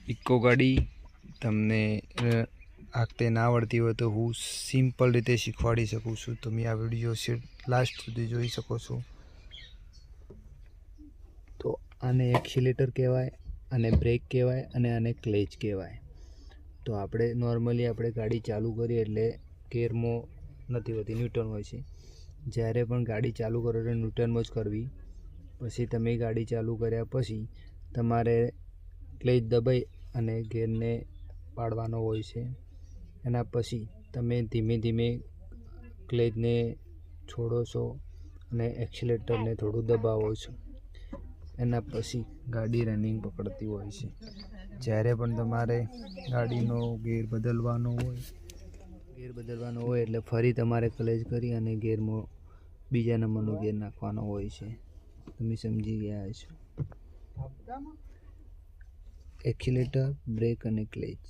Eco ગાડી તમને આખતે ના આવડતી હોય તો હું સિમ્પલ રીતે શીખવાડી શકું છું. તમે આ વિડીયો લાસ્ટ સુધી જોઈ શકો છો. તો આને એક્સિલેટર કહેવાય, અને બ્રેક કહેવાય, અને આને ક્લેચ કહેવાય. તો આપણે નોર્મલી ગાડી ચાલુ કરીએ એટલે ગેરમાં નથી હોતી, ન્યુટ્રન હોય છે. જ્યારે પણ ગાડી ચાલુ કરો એટલે ન્યુટ્રનમાં જ કરવી. પછી તમે ગાડી ચાલુ કર્યા પછી તમારે ક્લેચ દબાઈ અને ગેરને પાડવાનો હોય છે. એના પછી તમે ધીમે ધીમે ક્લેચને છોડો છો અને એક્સિલેટરને થોડું દબાવો છો. એના પછી ગાડી રનિંગ પકડતી હોય છે. જ્યારે પણ તમારે ગાડીનો ગેર બદલવાનો હોય એટલે ફરી તમારે ક્લેચ કરી અને ગેરમાં બીજા નંબરનો ગેર નાખવાનો હોય છે. તમે સમજી ગયા છો. એક્સિલેટર, બ્રેક અને ક્લેચ.